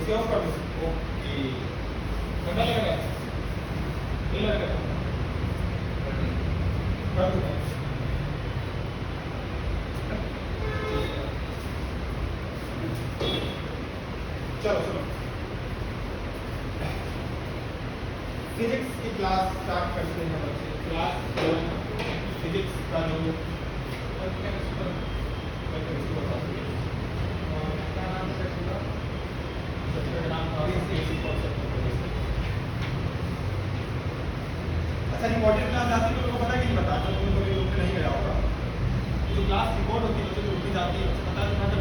इसे ऑफ कर दो। ओके घंटा लगेगा नहीं लगेगा कर दो। चलो चलो फिजिक्स की क्लास स्टार्ट करते हैं बच्चे। क्लास 11 फिजिक्स का जो अच्छा रिकॉर्डेड क्लास जाती है लोगों को पता कि नहीं पता? तो तुम कभी लोग नहीं गया होगा जो क्लास रिकॉर्ड होती है तो रुक जाती है पता नहीं पता।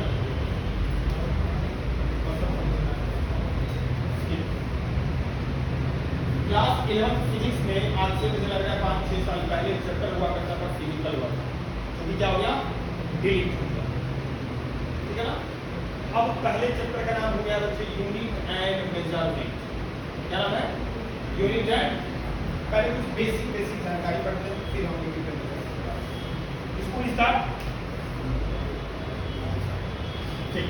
क्लास 11 फिजिक्स में आज से मुझे लग रहा है 5-6 साल पहले चैप्टर हुआ करता था फिजिकल वर्क, अभी क्या हो गया डिलीट हो गया, ठीक है ना। अब पहले चैप्टर का नाम हो गया बच्चे यूनिट एंड मेजरमेंट। क्या नाम है? Unit and. पहले कुछ बेसिक जानकारी पढ़ते हैं फिर हम unit and measurement. School start ठीक।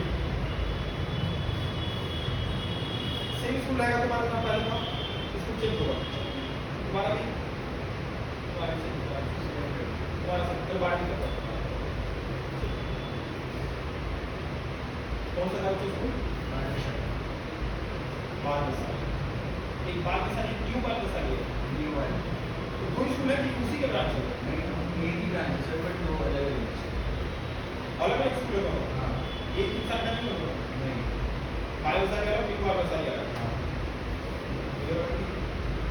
सेम स्कूल रहेगा तुम्हारा नाम पहले था चेंज होगा तुम्हारा भी तुम्हारा 70 बार नहीं करता। कौन सा था स्कूल? बाल मिसाल। एक बाल मिसाल एक न्यू बाल मिसाल है न्यू है तो दो स्कूल है कि उसी के ब्रांच है? एक ही ब्रांच है बट दो अलग स्कूल है। हाँ एक ही साल का नहीं होगा नहीं बाल मिसाल का न्यू बाल मिसाल है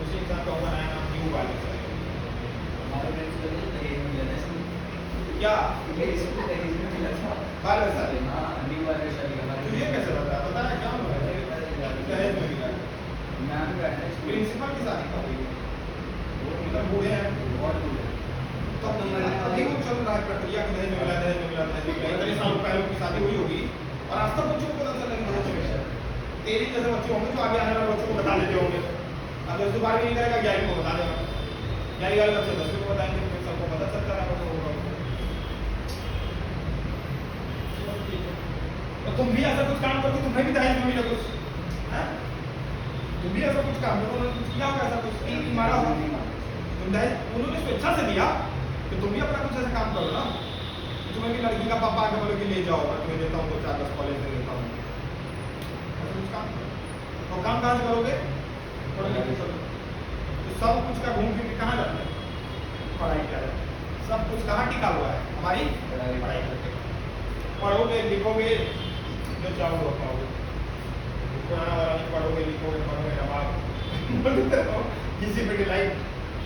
उसी इंसान का होगा नया नाम न्यू वाले हमारे प्रिंसिपल ने दहेज में मिला था क्या इसको दहेज में मिला था बाल वैसा है। हां न्यू वाले शादी का तुझे कैसे पता है क्या हुआ दहेज में मिला नाम का है प्रिंसिपल की शादी का वो मतलब बूढ़े हैं बहुत बूढ़े तो अभी वो चल रहा है प्रक्रिया कि दहेज में मिला इतने साल पहले की शादी हुई होगी और आज तक बच्चों को पता चल रहा है तेरे जैसे बच्चे होंगे जो आगे आने वाले बच्चों को बता देते होंगे। अगर 10 बार भी नहीं करेगा 11 को बता देगा 11 वाले बच्चे 10 को बताएंगे फिर सबको पता चलता रहेगा तो होगा। तो तुम भी ऐसा कुछ काम करो तुम्हें भी दहेज में मिले कुछ हैं? तुम भी ऐसा कुछ काम करो किया होगा ऐसा कुछ नहीं तुम्हारा हो तुम दहेज उन्होंने स्वेच्छा से दिया तो तुम भी अपना कुछ ऐसा काम करो ना। तुम्हें भी लड़की का पापा आके बोले कि ले जाओ मैं तुम्हें देता हूँ 4-10 कॉलेज में देता हूँ ऐसा कुछ काम तो काम कहाँ से करोगे? तो सब कुछ का घूम फिर के कहाँ जाता है? पढ़ाई कर सब कुछ कहाँ टिका हुआ है? हमारी पढ़ाई करके पढ़ोगे लिखोगे जो चाहो वो पाओगे। पुराना वाला नहीं पढ़ोगे लिखोगे नवाब किसी पे लाइफ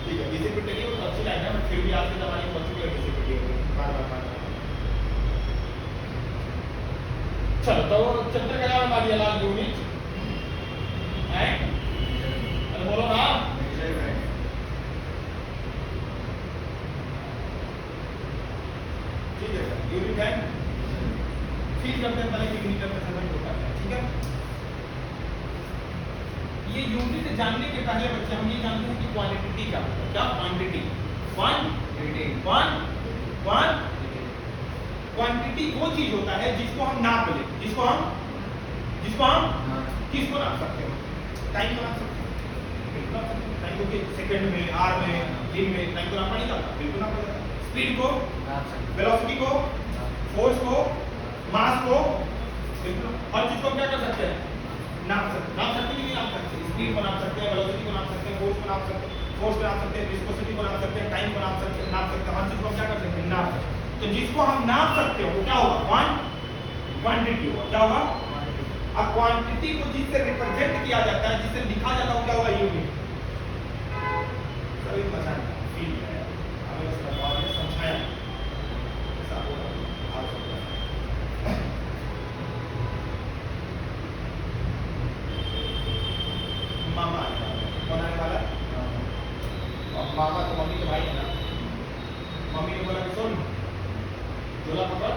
ठीक है किसी पे नहीं वो अच्छी लाइन है बट फिर भी आज के जमाने में बच्चों की किसी पे बार चलो तो चैप्टर का नाम आ गया लास्ट यूनिट एंड बोलो ना ठीक है यूनिट एंड फिर करते हैं पहले यूनिट का मेजरमेंट होता है ठीक है। ये यूनिट जानने के पहले बच्चे हम ये जानते हैं कि क्वांटिटी क्या होता है। क्या क्वांटिटी? क्वांटिटी वो चीज होता है जिसको हम नाप लें जिसको हम किसको नाप सकते हैं? टाइम को नाप सकते हैं टाइम को सेकंड में आवर में दिन में टाइम को नापा नहीं जाता बिल्कुल नापा जाता। स्पीड को वेलोसिटी को फोर्स को मास को बिल्कुल हर चीज को क्या कर सकते हैं नाप सकते कि नहीं नाप सकते? स्पीड को नाप सकते हैं वेलोसिटी को नाप सकते हैं फोर्स को नाप सकते हैं विस्कोसिटी को नाप सकते हैं टाइम को नाप सकते हैं हर चीज को क्या कर सकते हैं नाप सकते हैं। तो जिसको हम नाप सकते हो वो क्या होगा? क्वांटिटी होगा। क्या होगा? अब क्वांटिटी को जिससे रिप्रेजेंट किया जाता है जिससे लिखा जाता है वो क्या होगा? यूनिट। सभी मजा फील है हमें इसका बारे में समझाया ऐसा होगा आप मामा कौन आने वाला और मामा तो मम्मी के भाई है ना। मम्मी ने बोला कि सुन झोला पकड़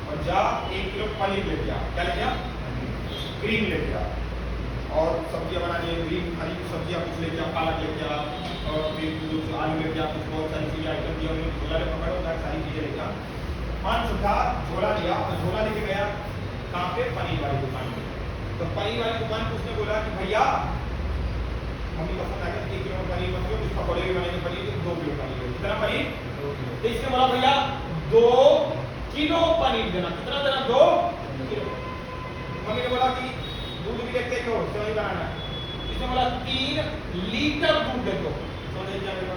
और जा 1 किलो पनीर लेके आ। क्या लेके आ? क्रीम लेके आ और सब्जियां बनानी है ग्रीन हरी सब्जियां कुछ लेके आ पालक लेके आ और फिर कुछ आलू लेके आ कुछ बहुत सारी चीजें आइटम दिया उन्होंने झोला में पकड़ो सारी चीजें लेके आ। 5 था झोला लिया और झोला लेके गया कहाँ पे? पनीर वाली दुकान पे। तो पनीर वाली दुकान पे उसने बोला कि भैया मम्मी पसंद आ गया 3 किलो पनीर मत लो, कुछ पकौड़े भी बनेंगे पनीर 2 किलो पनीर लो। कितना पनीर? 2 किलो। तो इसने बोला भैया 2 किलो पनीर देना। कितना देना? 2 किलो। मम्मी ने बोला कि दूध भी लेते हो, सेवई बनाना है। इसने बोला 3 लीटर दूध दे दो। समझ क्या मेरा?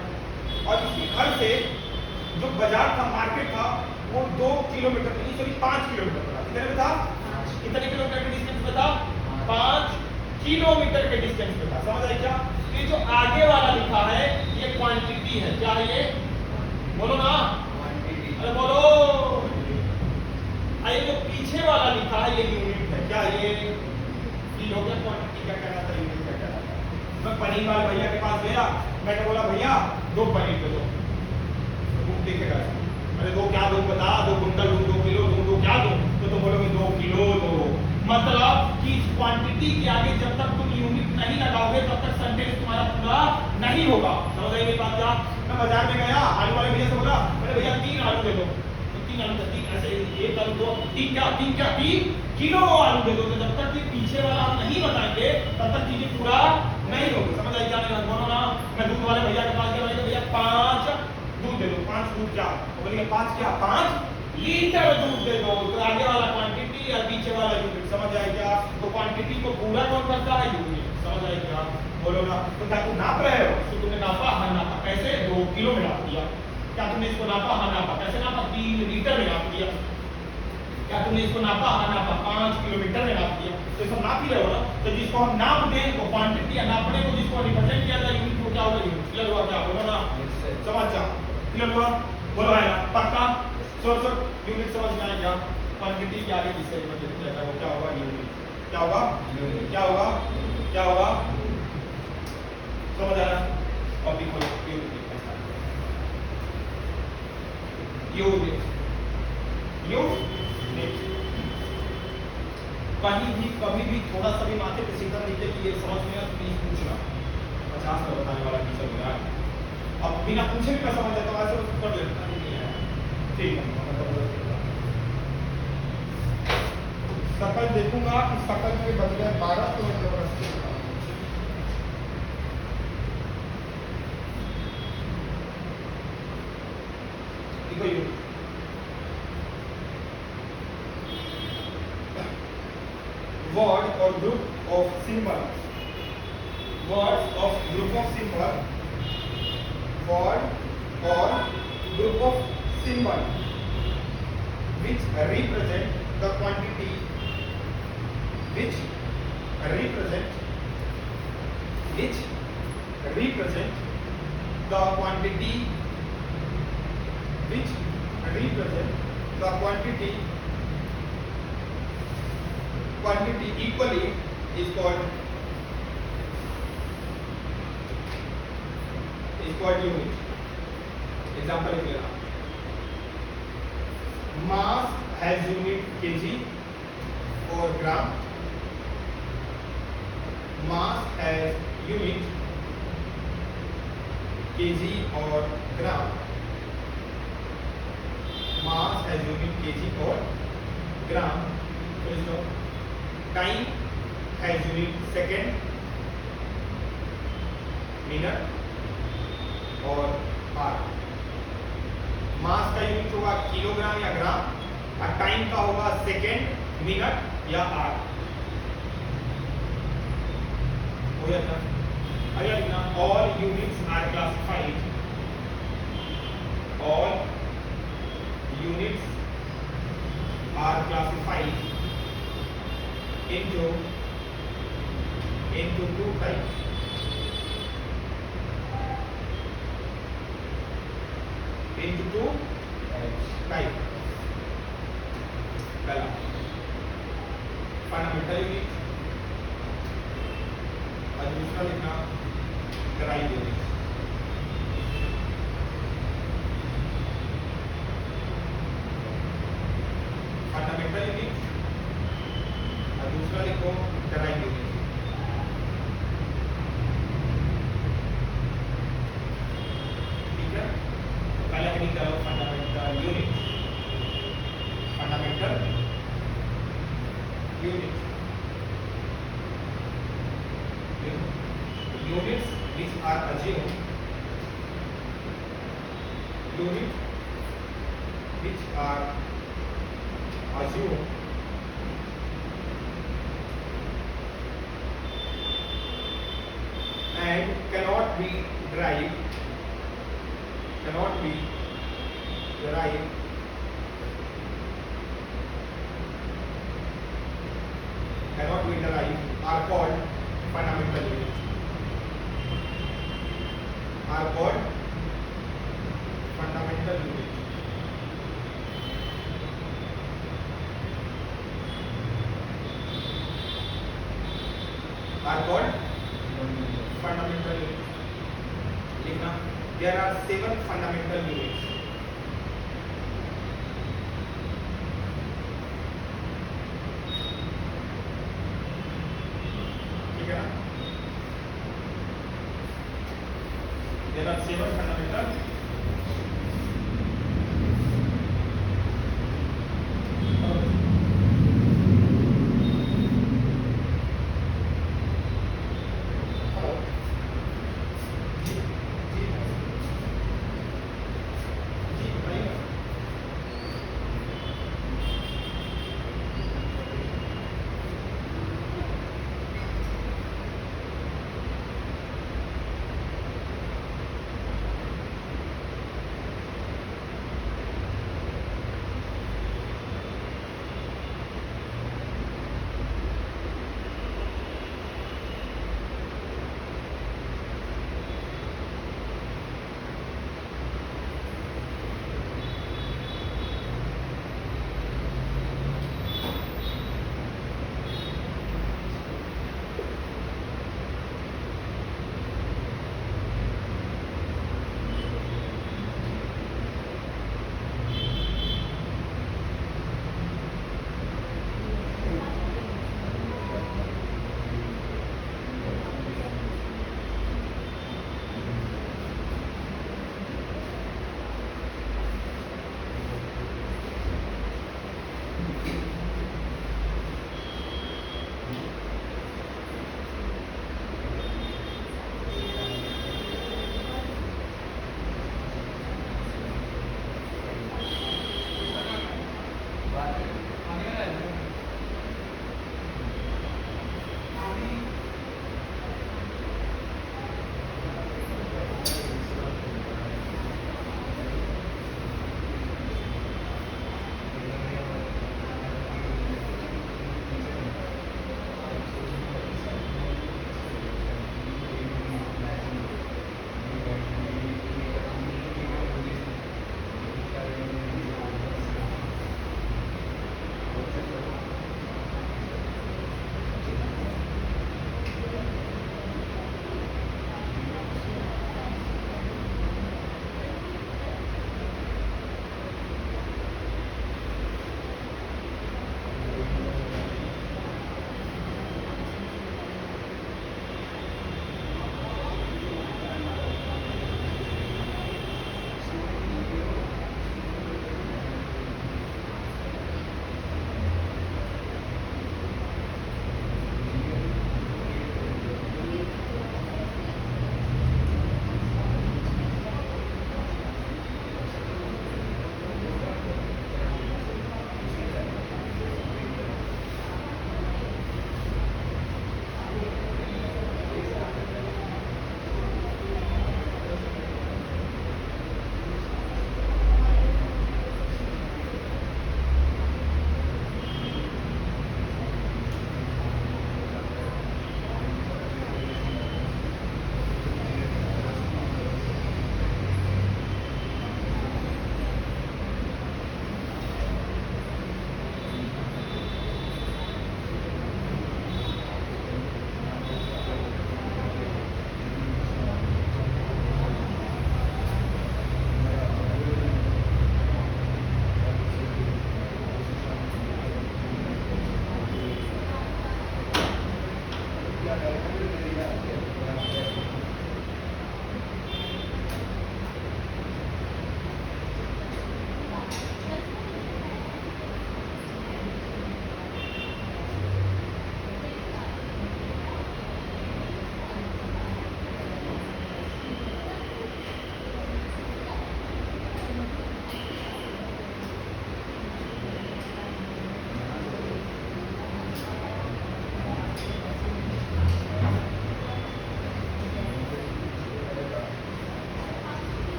और इसके घर से जो बाजार था, मार्केट था, वो 2 किलोमीटर नहीं, सॉरी 5 किलोमीटर था। कितने में था? कितने किलोमीटर के डिस्टेंस पे था? 5 किलोमीटर के डिस्टेंस पे था। समझ आई क्या? ये जो आगे वाला लिखा है ये क्वांटिटी है। क्या है ये? बोलो ना, अरे बोलो। ये जो पीछे वाला लिखा है ये यूनिट है। क्या ये? फील हो गया क्वांटिटी क्या कह रहा था, यूनिट क्या कह रहा था? मैं पनीर वाले भैया के पास गया, मैंने बोला भैया 2 पनीर दे दो। तुम देखेगा, अरे 2 क्या दूं बता, 2 कुंटल दूं, 2 किलो दूं, 2 क्या दूं? तो तुम बोलोगे 2 किलो दो। मतलब कि इस क्वांटिटी के आगे जब तक तुम यूनिट नहीं लगाओगे तब तक सेंटेंस तुम्हारा पूरा नहीं होगा। समझ आई मेरी बात? क्या? मैं बाजार में गया, आलू वाले भैया से बोला, अरे भैया 3 आलू दे दो। तो 3 आलू दे, 3 ऐसे 1 आलू 2 3 क्या 3 किलो आलू दे दो। तो जब तक ये पीछे वाला हम नहीं बताएंगे तब तक चीजें पूरा नहीं होगी। समझ आई क्या? बोलो ना। मैं दूध वाले भैया के पास गया, मैंने कहा भैया 5 दूध दे दो। 5 दूध क्या? बोलिए 5 क्या? 5 लीटर दूध दे दो। तो आगे वाला क्वांटिटी और पीछे वाला यूनिट। समझ आए क्या? तो क्वांटिटी को पूरा कौन करता है? यूनिट। समझ आए क्या? बोलो ना। तो क्या तुम नाप रहे हो? तो तुमने नापा? हाँ नापा। कैसे? 2 किलो में नाप दिया। क्या तुमने इसको नापा? हाँ नापा। कैसे नापा? 3 लीटर में नाप दिया। क्या तुमने इसको नापा? हाँ नापा। 5 किलोमीटर में नाप दिया। तो सब नाप ही रहे हो ना। तो जिसको हम नाप दें तो क्वांटिटी या नापने को जिसको रिप्रेजेंट किया जाए यूनिट को क्या होगा? यूनिट। क्लियर हुआ क्या? बोलो ना। समझ जा। क्लियर हुआ? बोलो है ना? पक्का? सर यूनिट समझ में आएगा? क्वांटिटी के आगे जिससे रिप्रेजेंट किया जाए वो क्या होगा? यूनिट। क्या होगा? क्या होगा? क्या होगा? समझ आ रहा? और देखो यूनिट कहीं भी कभी भी थोड़ा सा भी माथे पे सीधा नीचे कि ये समझ में आया प्लीज पूछना। 50 का बताने वाला टीचर हो रहा है। अब बिना पूछे भी मैं समझ जाता हूँ, ऐसे कर लेता हूँ। ठीक है, शकल देखूंगा कि शकल के बदले 12 तो जबरदस्ती word or group of symbol, word of group of symbol, word or group of symbol which represent the quantity, which represent the quantity, which represent the quantity equally is called unit. Example is here. Mass has unit kg or gram. Mass has unit kg or gram. Mass has unit kg or gram. So time has unit second, minute और are. मास का unit होगा kilogram या ग्राम और time का होगा second, minute या are. हो जाता है? अगला लिखना, all units are classified, all units are classified into two types. Into two types. पहला फंडामेंटल यूनिट और दूसरा लिखना डिराइव्ड यूनिट। फंडामेंटल यूनिट और दूसरा लिखो डिराइव्ड यूनिट। ठीक है, पहला हेडिंग करो fundamental unit. Fundamental unit units which are assumed units which are assumed and cannot be derived are called fundamental units. Are called fundamental units. Are called fundamental units. लिखना, there are 7 fundamental units. ठीक है ना? There are 7 fundamental.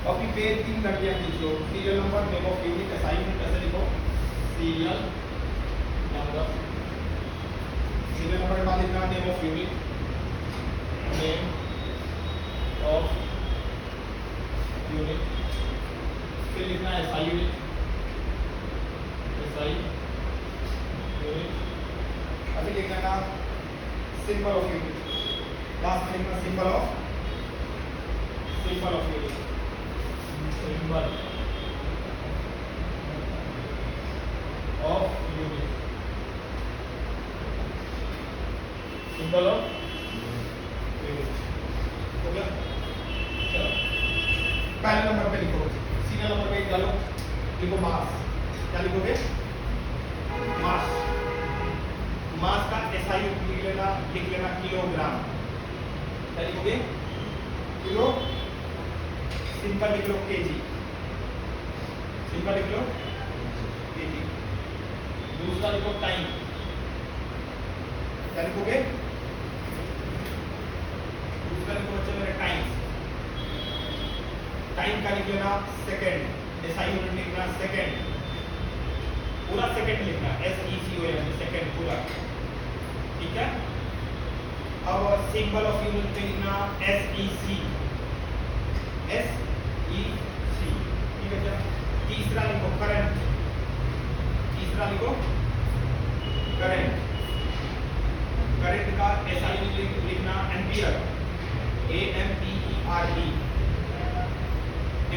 Copy पे 3 लड़कियां खींच लो। Serial number, name of unit, assignment ऐसे लिखो। सीरियल नंबर, सीरियल नंबर के बाद लिखना name of unit, name of unit, फिर लिखना एसआई यूनिट, एसआई यूनिट, अभी लिखना था सिंबल ऑफ यूनिट, लास्ट में लिखना symbol of unit, symbol of unit, symbol of unit. हो गया? चलो पहले नंबर पे लिखो, सीरियल नंबर पे डालो, लिखो मास। क्या लिखोगे? मास। मास का एसआई यूनिट लिख लेना किलोग्राम। क्या लिखोगे? किलो। सिंपल लिख लो केजी, सिंपल लिख लो केजी। दूसरा लिखो टाइम। क्या लिखोगे? दूसरा लिखो बच्चे मेरे टाइम। टाइम का लिख लेना सेकंड, एसआई यूनिट लिखना सेकंड, पूरा सेकंड लिखना, SECOND सेकंड पूरा, ठीक है। अब सिंबल ऑफ यूनिट पे लिखना SEC, ठीक है क्या? तीसरा लिखो करंट, तीसरा लिखो करंट, करंट का एसआई यूनिट लिखना एम्पियर, AMPERE,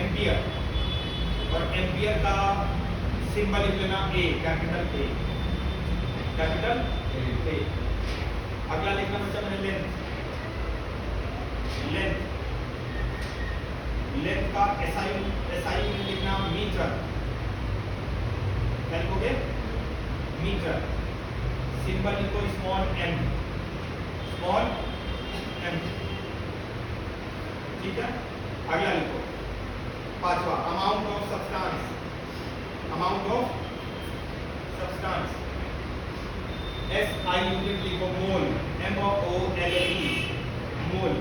एम्पियर। और एम्पियर का सिंबल लिख लेना A, capital A, capital A। अगला लिखना बच्चा मैंने लेंथ, लेंथ, लेंथ का एसआई यूनिट लिखना मीटर। क्या लिखोगे? मीटर। सिंबल लिखो स्मॉल m, स्मॉल m, ठीक है। अगला लिखो पांचवा, amount of substance, amount of substance, SI unit लिखो मोल, MOLE, मोल।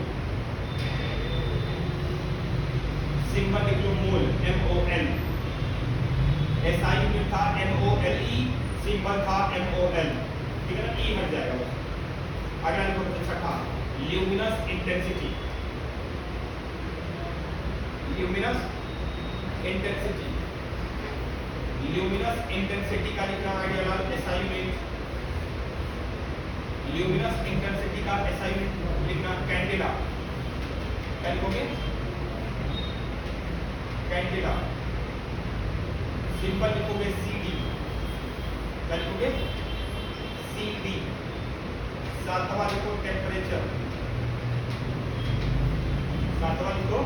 सिंबल लिख लो मोल, MOL। SI यूनिट था MOLE, सिंबल था MOL, ठीक है ना, E हट जाएगा बस। अगला लिखो छठा, luminous intensity, luminous intensity, luminous intensity का लिखना idea SI unit, luminous intensity का SI यूनिट लिखना कैंडेला। क्या लिखोगे? कैंडेला। सिंबल लिखोगे CD। क्या लिखोगे? CD। सातवां लिखो टेम्परेचर, सातवां लिखो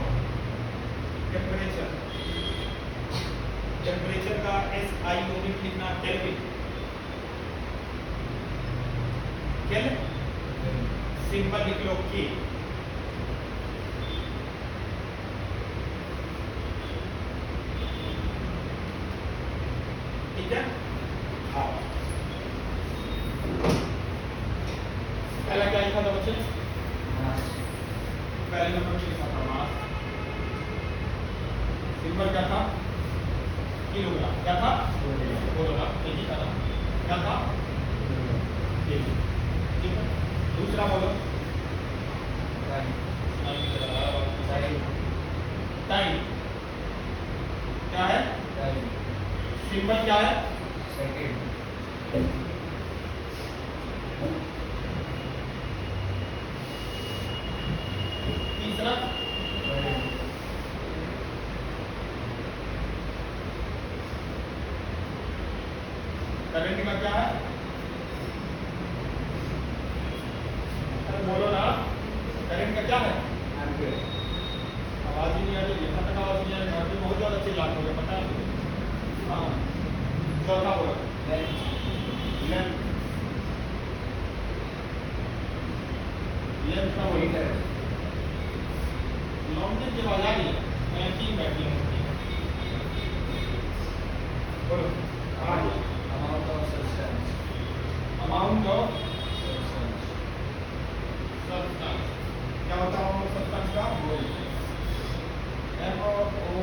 टेम्परेचर, टेम्परेचर का SI यूनिट लिखना केल्विन, केल। सिंबल लिख लो K। ठीक है। हाँ, पहला क्या लिखा था बच्चे? पहले नंबर पे लिखा था मास। सिंबल क्या था? किलोग्राम। क्या था? किलोग्राम। एक ही था ना? क्या था? केजी। ठीक है। दूसरा बोलो। टाइम। क्या है? सिंबल क्या है? सेकंड। तीसरा करंट का क्या है? अरे बोलो ना, करंट का क्या है? एम्पियर। आवाज ही नहीं आ रही, यहाँ तक आवाज नहीं आ रही, घर पे बहुत ज्यादा चिल्लाते हो, पता है? हाँ। चौथा बोलो लेंथ, लेंथ, लेंथ का वही है। लॉन्ग की आवाज आ रही है, मैं ठीक बैठी हूँ। बोलो आगे। Amount of substance, amount of substance क्या होता है? अमाउंट ऑफ सब्सटेंस का MOL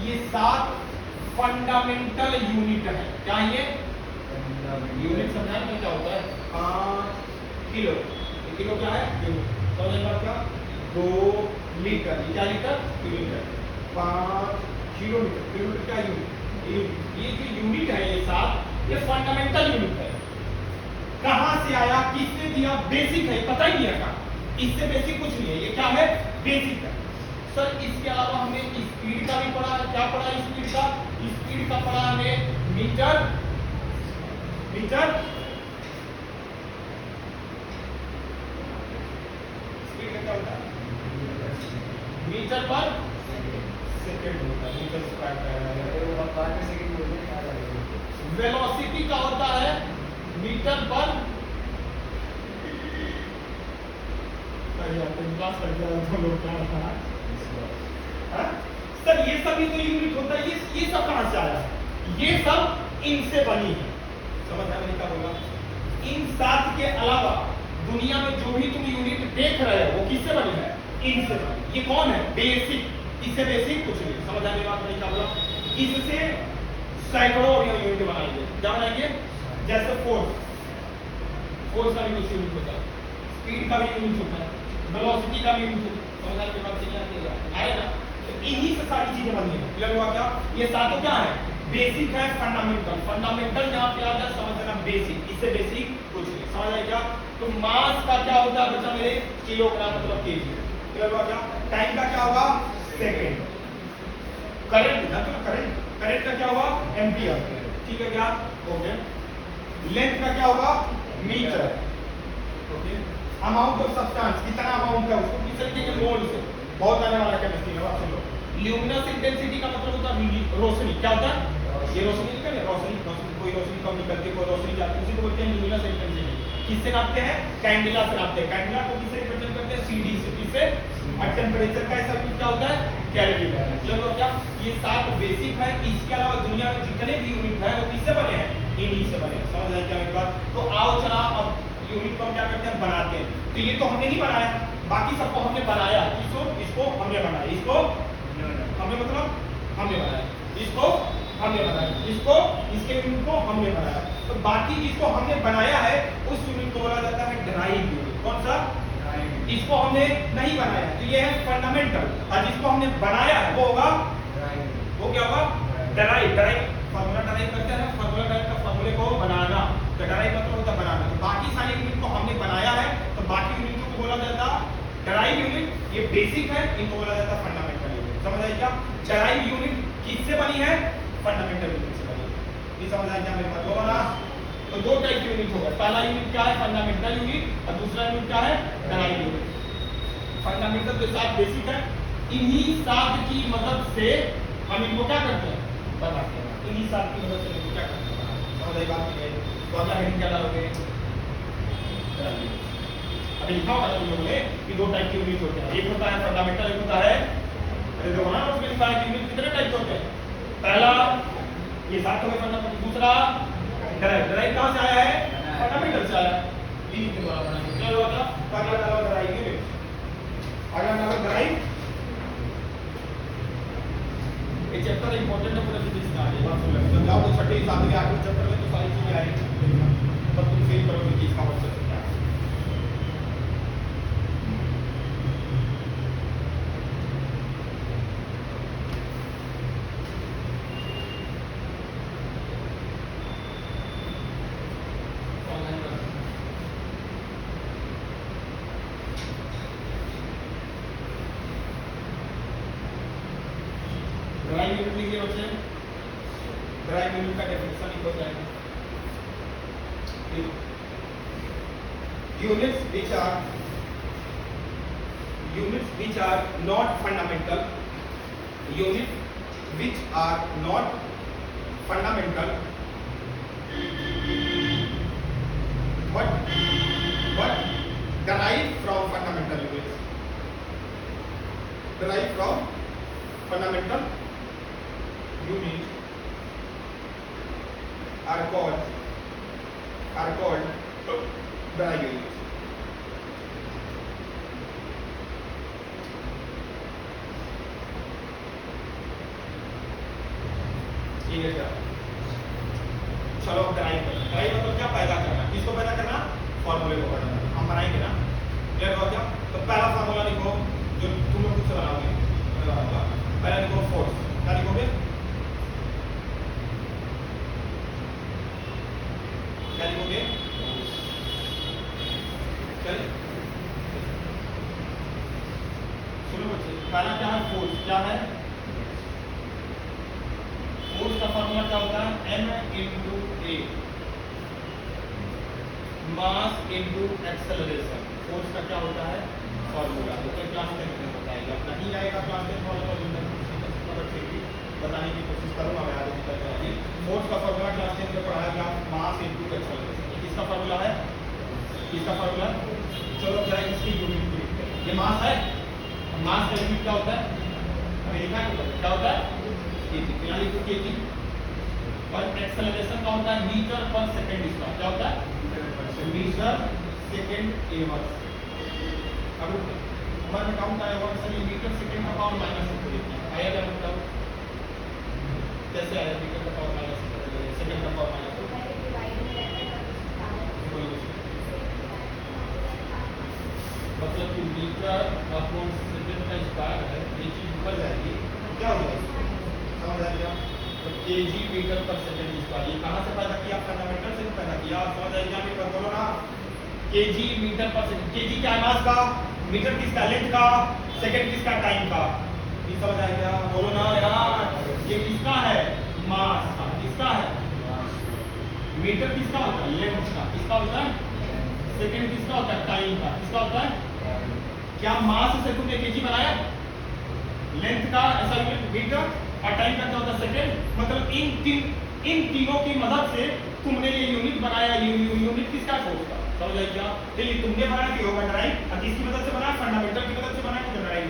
ये 7 फंडामेंटल यूनिट है। क्या ये यूनिट समझा में क्या होता है? 5 किलो। किलो क्या है? यूनिट। क्या 2 लीटर, क्या लीटर? लीटर। 5 किलोमीटर, किलोमीटर क्या यूनिट? ये जो यूनिट है ये 7, ये फंडामेंटल यूनिट है। कहां से आया, किसने दिया? बेसिक है, पता ही नहीं है। इससे बेसिक कुछ नहीं है, ये क्या है? बेसिक है। सर इसके अलावा हमने स्पीड का भी पढ़ा है। क्या पढ़ा है स्पीड का? स्पीड का पढ़ा हमें मीटर, मीटर स्पीड का क्या होता है? मीटर पर सेकंड होता है, मीटर स्क्वायर सेकंड। वेलोसिटी का होता है मीटर पर सर। ये सब ही तो यूनिट होता है। ये सब कहां से आया? ये सब इनसे बनी है। समझ में नहीं क्या बोला? इन 7 के अलावा दुनिया में जो भी तुम यूनिट देख रहे हो वो किससे बनी है? इनसे बनी। ये कौन है? बेसिक। इससे बेसिक कुछ नहीं। समझ आने बात नहीं क्या बोला? इससे सैकड़ों यूनिट बनाएंगे। क्या बनाएंगे? जैसे फोर्स, फोर्स का भी कुछ यूनिट होता है, स्पीड का भी यूनिट होता है, वेलोसिटी का भी यूनिट होता है। समझ आने बात नहीं आए ना? इन्हीं से सारी चीजें बनी है। क्लियर हुआ क्या? ये सातों क्या है? बेसिक है, फंडामेंटल। फंडामेंटल जहां पे आता है समझ लेना बेसिक, इससे बेसिक कुछ नहीं। समझ आया क्या? तो मास का क्या होता है बच्चा मेरे? किलोग्राम मतलब केजी। क्लियर हुआ क्या? टाइम का क्या होगा? सेकंड। करंट जानते हो? करंट, करंट का क्या होगा? एम्पियर। ठीक है क्या? ओके। लेंथ का क्या होगा? Metre. Okay. Amount of substance, कितना अमाउंट है उसको किस तरीके के मोल से बहुत आने वाला केमिस्ट्री में आप सुन लो। ल्यूमिनस इंटेंसिटी का मतलब होता है रोशनी। क्या होता है? ये रोशनी निकल है, रोशनी कोई रोशनी कम निकलती है, कोई रोशनी जाती है, उसी को बोलते हैं ल्यूमिनस इंटेंसिटी। किससे नापते हैं? कैंडेला से नापते हैं। कैंडेला को किससे रिप्रेजेंट करते हैं? सीडी से। किससे? और टेंपरेचर का ऐसा कुछ क्या होता है? केल्विन। चलो क्या? ये 7 बेसिक है। इसके अलावा दुनिया में जितने भी यूनिट है वो किससे बने हैं? इन्हीं से बने। समझ आए क्या मेरी बात? तो आओ चला अब यूनिट को हम क्या करते हैं? बनाते हैं। तो ये तो हमने नहीं बनाया, बाकी सबको हमने बनाया। इसको हमने बनाया, इसको हमने मतलब हमने बनाया, इसको हमने बनाया, इसको इसके यूनिट को हमने बनाया। तो बाकी जिसको हमने बनाया है उस यूनिट को बोला जाता है ड्राइव यूनिट। कौन सा? इसको हमने नहीं बनाया तो ये है फंडामेंटल, और जिसको हमने बनाया है वो होगा वो क्या होगा? ड्राइव। ड्राइव फार्मूला ड्राइव करते हैं ना, फार्मूला ड्राइव का फार्मूले को बनाना, तो ड्राइव मतलब होता है बनाना। तो बाकी सारे यूनिट को हमने बनाया है, तो बाकी यूनिट को बोला जाता है ड्राइव यूनिट। ये बेसिक है, इनको बोला जाता है फंडामेंटल यूनिट। समझ आए क्या? ड्राइव यूनिट किससे बनी है? फंडामेंटल यूनिट से बनी है। ये समझ आए क्या मेरे बात? बोला। तो 2 टाइप के यूनिट होगा। पहला यूनिट क्या है? फंडामेंटल यूनिट, और दूसरा यूनिट क्या है? Drive unit. फंडामेंटल के साथ बेसिक है, इन्हीं 7 की मदद से हम इनको क्या करते हैं? बताते हैं। इन्हीं 7 की मदद से इनको क्या करते हैं? समझ आई बात? तो अगला हेडिंग क्या डालोगे? अभी लिखा होगा तुम लोगों ने कि 2 टाइप के यूनिट होते हैं। एक होता है फंडामेंटल, एक होता है, अरे देखो ना उसमें लिखा है कि यूनिट कितने टाइप के होते हैं। पहला ये 7 हो गए फंडामेंटल, दूसरा ड्राइव। ड्राइव कहां से आया है? फंडामेंटल से आया है। इन्हीं के द्वारा बना है। क्या हुआ था? अगला डालो ड्राइव यूनिट, अगला डालो ड्राइव। ये चैप्टर इंपॉर्टेंट है पूरा फिजिक्स का। ये बात सुन लो, जब जाओ तो 6वीं 7वीं 8वीं चैप्टर में तो सारी चीजें आएंगी, तब तुम फील करोगे कि इसका मतलब क्या है। ड्राइव यूनिट लिखिए बच्चे। ड्राइव यूनिट का डेफिनेशन लिखो जाएगा। units which are not fundamental, units which are not fundamental but derive from fundamental units, derive from fundamental units are called derive units. ठीक है क्या? चलो अब ड्राइव करना। ड्राइव मतलब क्या? पैदा करना। किसको पैदा करना? फॉर्मूले को पैदा करना। हम बनाएंगे ना, क्लियर हुआ क्या? तो पहला फॉर्मूला लिखो जो तुम लोग खुद से बनाओगे। पहला लिखो फोर्स। क्या लिखोगे? क्या लिखोगे? चलिए सुनो बच्चे, पहला क्या है? फोर्स। क्या है? फोर्स का फॉर्मूला क्या होता है? m इंटू ए, मास इंटू एक्सेलरेशन। फोर्स का क्या होता है? फॉर्मूला। तो क्लास 10 में बताएगा, नहीं आएगा क्लास 10 वाला बच्चे की बताने की कोशिश करूंगा मैं आगे निकल जाएगी। फोर्स का फॉर्मूला क्लास 10 में पढ़ाया गया, मास इंटू एक्सेलरेशन। किसका फॉर्मूला है? किसका फॉर्मूला? चलो जरा इसकी यूनिट लिखते हैं। ये मास है, मास का यूनिट क्या होता है? अभी लिखा है क्या होता है? केजी। यहाँ लिखो केजी। और एक्सेलरेशन का होता है मीटर पर सेकंड स्क्वायर। क्या होता है? Metre second inverse. अब हमारे में काउंट आया वर्ड से मीटर सेकंड का पावर माइनस को लिखना है। आया क्या मतलब? कैसे आया मीटर का पावर माइनस सेकंड का पावर माइनस? मतलब कि मीटर अपॉन सेकंड का स्क्वायर है, ये चीज ऊपर जाएगी क्या हो जाएगा? समझ आ गया? तो केजी मीटर पर सेकंड स्क्वायर। ये कहां से पैदा किया? फंडामेंटल से पैदा किया। समझ आ गया? मेरे बोलो ना, केजी मीटर पर सेकंड। केजी क्या है? मास का। मीटर किसका? लेंथ का। सेकंड किसका? टाइम का। ये समझ आ गया? बोलो ना यार, ये किसका है? मास का। किसका है? मीटर किसका होता है? लेंथ का। किसका होता है? सेकंड किसका होता है? टाइम का। किसका होता है? क्या मास से तुमने केजी बनाया? लेंथ का ऐसा यूनिट मीटर और टाइम का क्या होता है? सेकंड। मतलब इन तीनों की मदद से तुमने ये यूनिट बनाया। यूनिट किसका? फोर्स का। समझ आई क्या? ये तुमने बनाया कि होगा ड्राइव, और किसकी मदद से बनाया? फंडामेंटल की मदद से बनाया तो ड्राइव।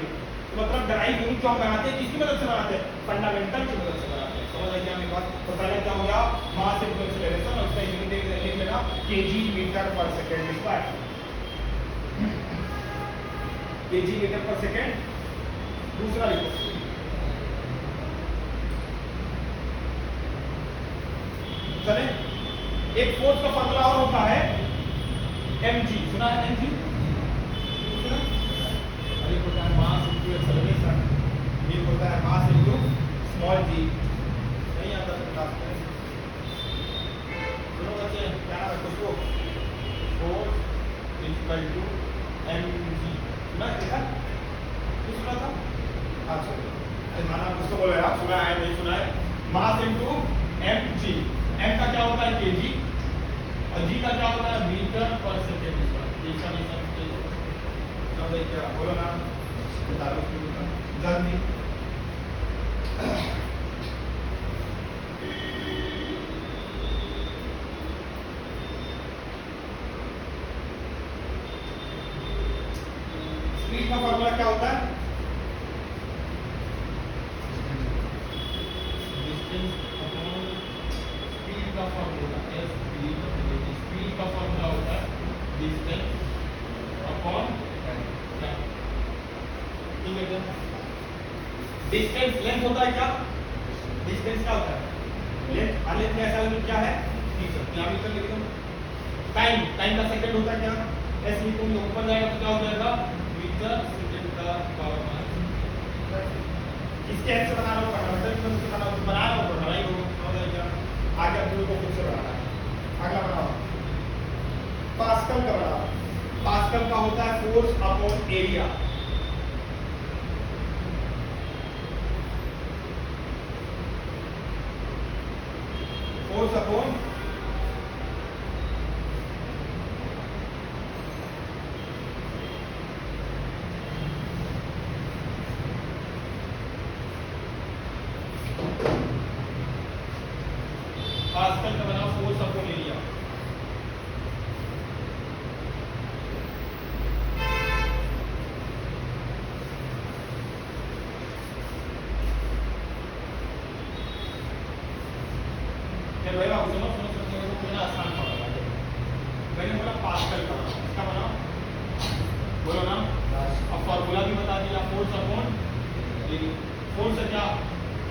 तो मतलब ड्राइव यूनिट जो हम बनाते हैं किसकी मदद से बनाते हैं? फंडामेंटल की मदद से बनाते हैं। समझ आई क्या मेरी बात? तो पहले क्या हो गया? मास इनटू एक्सेलरेशन, और उसका यूनिट लिख लेना केजी मीटर पर सेकंड स्क्वायर। केजी मीटर पर सेकंड। दूसरा लिखो, चले एक फोर्स का फॉर्मूला और होता है mg। सुना है mg? सुना? अरे होता है मास इनटू एक्सेलरेशन। ये होता है मास इनटू स्मॉल g। नहीं आता क्लास में? सुनो बच्चे, क्या नाम है Khushboo? Force equal to mg। सुना है? सुना था? अच्छा माना उसको बोलो यार, सुना है नहीं सुना है? Mass into mg। m का क्या होता है? केजी। और g का क्या होता है? मीटर पर सेकंड स्क्वायर। इसका नहीं समझते समझ क्या? बोलो ना, बता दो जल्दी। स्पीड का फॉर्मूला क्या होता है? स्पीड का फॉर्मूला होता है डिस्टेंस अपॉन टाइम। ठीक है क्या? डिस्टेंस लेंथ होता है क्या? डिस्टेंस क्या होता है? लेंथ। और लेंथ में ऐसा यूनिट क्या है? मीटर। यहाँ मीटर लिख दो। टाइम, टाइम का सेकंड होता है क्या? एस लिखो, ऊपर जाएगा तो क्या हो जाएगा? मीटर सेकंड का पावर माइनस। इसके ऐसे बना लो, फंडामेंटल की मदद से बना लो, बना लो तो ढलाई हो जाएगा। आगे आप को खुद से बनाना है। अगला बनाओ, पास्कल का बनाओ। पास्कल का होता है force upon area. Force upon pascal का बनाओ फोर्स अपॉन एरिया। भाई बाबू सुनो सुनो सुनो, मेरा आसान पड़ा है। मैंने बोला पास्कल का बनाओ। इसका बनाओ, बोलो ना। अब फॉर्मूला भी बता दिया, फोर्स अपॉन एरिया। फोर्स क्या?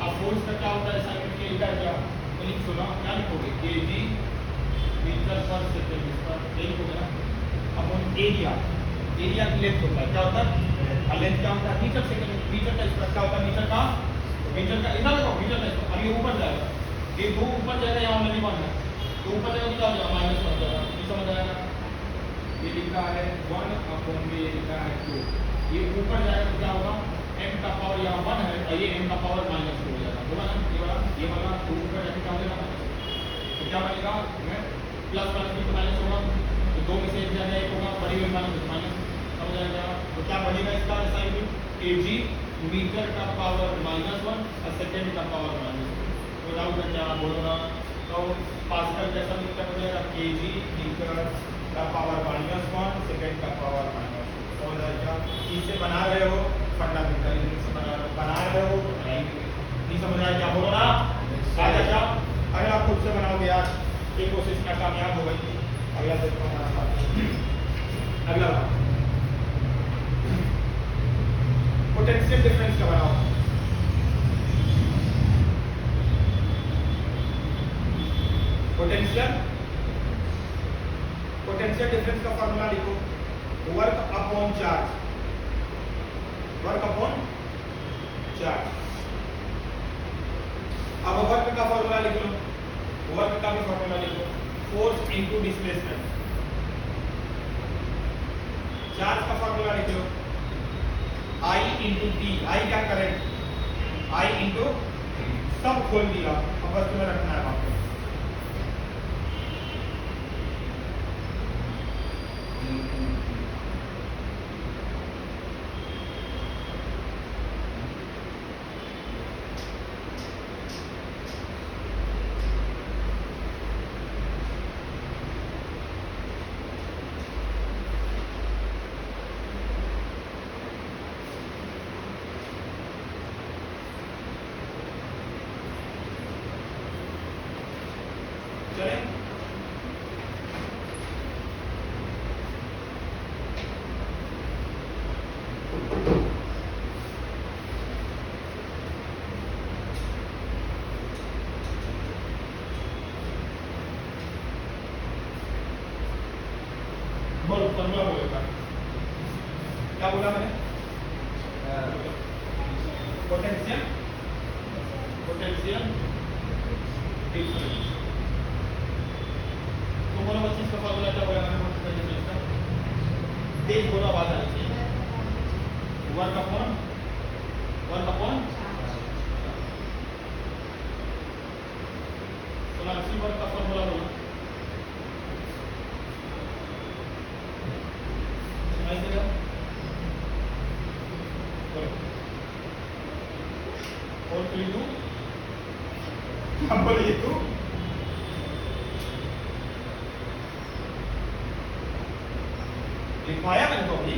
अब फोर्स का क्या होता है असाइनमेंट के लिखा है क्या तो लिख सुना क्या लिखोगे केजी मीटर पर सेकंड इसका यही लिखोगे ना अपन एरिया एरिया की लेंथ होता है क्या होता है और लेंथ क्या होता है मीटर सेकंड मीटर का इसका क्या होता है मीटर का इधर देखो मीटर का इसका अब ये ऊपर जाएगा ये दो ऊपर जाएगा यहाँ ऑलरेडी 1 है तो ऊपर जाएगा तो क्या हो जाएगा माइनस 1 हो जाएगा ये समझ आएगा ये लिखा है 1 अपॉन में ये लिखा है 2 ये ऊपर जाएगा तो क्या होगा m का पावर यहाँ 1 है और ये m का पावर माइनस 2 हो जाएगा होगा ना ये वाला तो ऊपर जाके क्या हो जाएगा तो क्या बनेगा मैं प्लस माइनस भी तो माइनस होगा तो दो में से एक जाएगा एक होगा बड़ी में माइनस समझ आएगा तो क्या बनेगा इसका असाइनमेंट kg मीटर का पावर -1 और सेकंड का पावर -2 तो डाउट है क्या बोलो ना तो पास्कल जैसा मीटर हो जाएगा kg मीटर का पावर -1 सेकंड का पावर -2 हो जाएगा इसे बना रहे हो फंडामेंटल से बना रहे हो नहीं समझ आया क्या बोलो ना आ जाएगा अगर आप खुद से बनाओगे यार ये कोशिश में कामयाब हो गई अगला देखो हमारा अगला पोटेंशियल डिफरेंस का बनाओ पोटेंशियल डिफरेंस का फार्मूला लिखो वर्क अपॉन चार्ज अब वर्क का फार्मूला लिख लो वर्क का भी फार्मूला लिख लो फोर्स इनटू डिस्प्लेसमेंट चार्ज का फार्मूला लिख लो I इंटू टी आई क्या करंट I इंटू सब खोल दिया अब बस तुम्हें रखना है वहां पे चलें बोलो फार्मूला बोलो क्या बोला मैंने पोटेंशियल डिफरेंस तो बोलो बच्चे इसका फार्मूला क्या बोला मैंने पोटेंशियल डिफरेंस का तेज बोलो आवाज आनी चाहिए वर्क अपॉन सोलांसी वर्क का फार्मूला बोलो सुनाई देगा और फिर तू क्या बोलिए तू लिखवाया मैंने तो अभी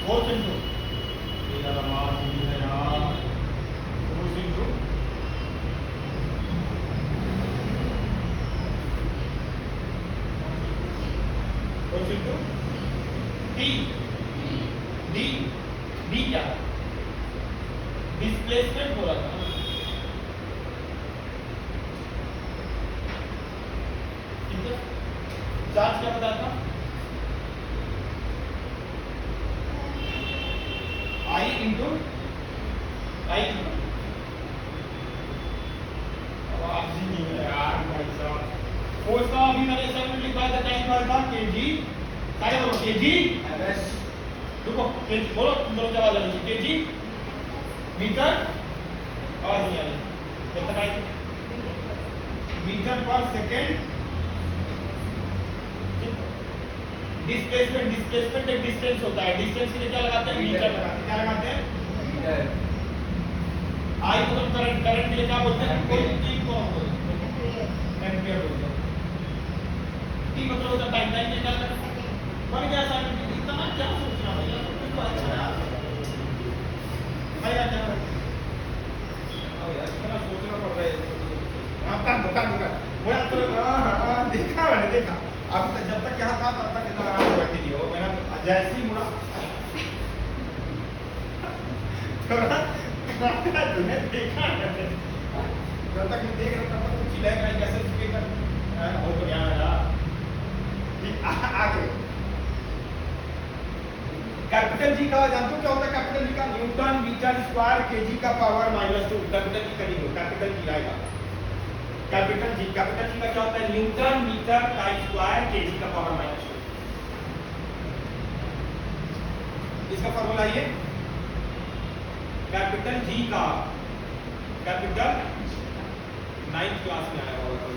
फोर्थ इंटू ये ज़्यादा मार्क नहीं है यार फोर्थ इंटू टी डी क्या डिस्प्लेसमेंट बोला था ठीक है चार्ज क्या बताया था आई इंटू आवाज ही नहीं है यार भाई साहब फोर्स का अभी मैंने असाइनमेंट लिखवाया था क्या लिखवाया था केजी सारे बोलो केजी रुको केजी बोलो तुम दोनों की आवाज आ रही है केजी मीटर आवाज नहीं आ रही जब तक आई मीटर पर सेकेंड डिस्प्लेसमेंट एक डिस्टेंस होता है डिस्टेंस के लिए क्या लगाते हैं मीटर लगाते हैं क्या लगाते हैं मीटर आई मतलब करंट के लिए क्या बोलते हैं कोई चीज को एम्पियर बोलते हैं टी मतलब होता है टाइम के क्या बन गया सर इतना क्या सोचना भैया तो अच्छा है भैया क्या अब यार इतना सोचना पड़ रहा है हां कर वो तो हां देखा मैंने देखा अब जब तक यहाँ था तब तक इतना आराम से बैठी थी वो मैंने जैसी मुड़ा तुम्हें देखा है जब तक मैं देख रहा था तो चिल्लाएगा कैसे स्पीकर हो तो यहाँ यार आगे कैपिटल जी का जानते हो क्या होता है? कैपिटल जी का न्यूटन मीटर स्क्वायर केजी का पावर -2 कैपिटल जी का नहीं हो, कैपिटल जी आएगा। कैपिटल जी का क्या होता है? न्यूटन मीटर का स्क्वायर केजी का पावर -2। इसका फॉर्मूला ये कैपिटल जी का कैपिटल 9th क्लास में आया होगा,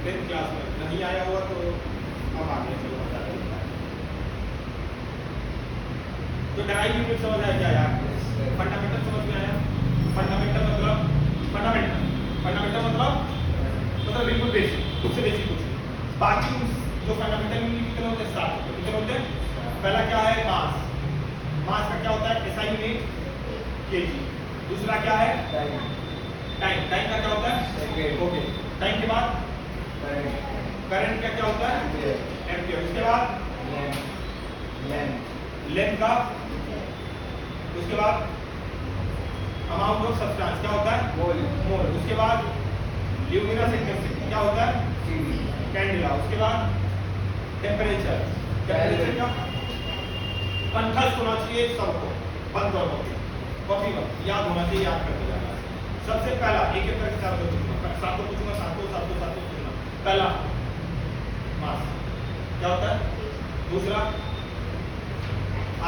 10th क्लास में नहीं आया हुआ तो अब आगे चलो बता दें। तो डराइव यूनिट समझ आया क्या यार? फंडामेंटल समझ में आया? फंडामेंटल मतलब बिल्कुल बेसिक, उससे बेसिक कुछ नहीं। बाकी जो फंडामेंटल यूनिट कितने होते हैं? 7 कितने होते हैं? पहला क्या है? मास। मास का क्या होता है? SI unit KG. दूसरा क्या है? टाइम। टाइम का क्या होता है? ओके। टाइम के बाद करंट का क्या होता है? एम्पियर। उसके बाद लेंथ का, उसके बाद अमाउंट ऑफ सब्सटेंस क्या होता है? मोल। उसके बाद ल्यूमिनस इंटेंसिटी क्या होता है? कैंडेला। उसके बाद टेम्परेचर का कंठस्थ होना चाहिए सबको, बंद और कॉपी याद होना चाहिए, याद करते जाना। सबसे पहला एक एक करके 4 पूछूंगा, 7 पूछूंगा, 7 पूछूंगा। पहला मास क्या होता है? दूसरा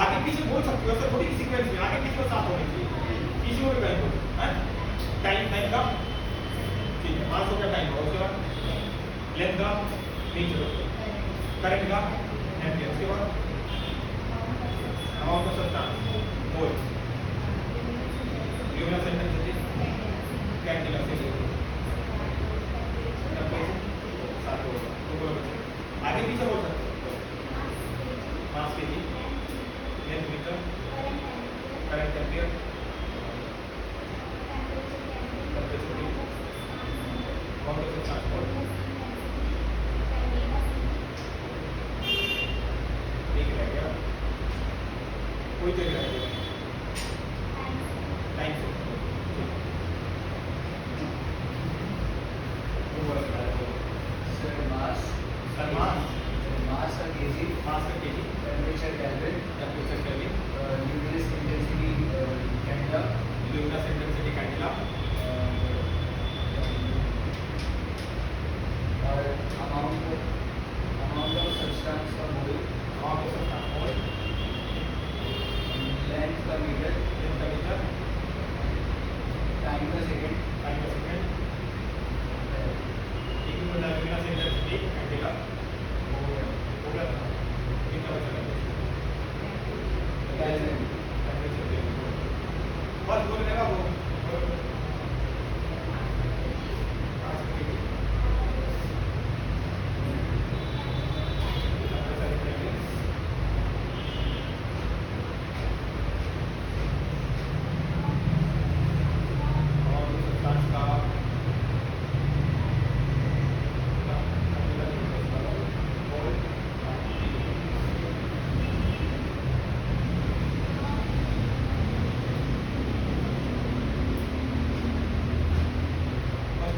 आगे पीछे बोल सकते हो, ऐसा थोड़ी सीक्वेंस में आगे पीछे साथ होनी चाहिए, किसी को भी कहीं बोल। टाइम का ठीक है, मास हो गया, टाइम हो गया, लेंथ का मीटर, करंट का एम्पियर। उसके बाद amount of substance mole, luminous intensity candela से आगे पीछे बोल सकते हो। Mass K G, length metre, current ampere, temperature, amount of transport. एक रह गया, कोई तो रह गया, टाइम से मास का KG, temperature kelvin, luminous intensity candela, और अमाउंट ऑफ सब्सटेंस का मोल, लेंथ का मीटर, टाइम का सेकंड, बस बोलने का वो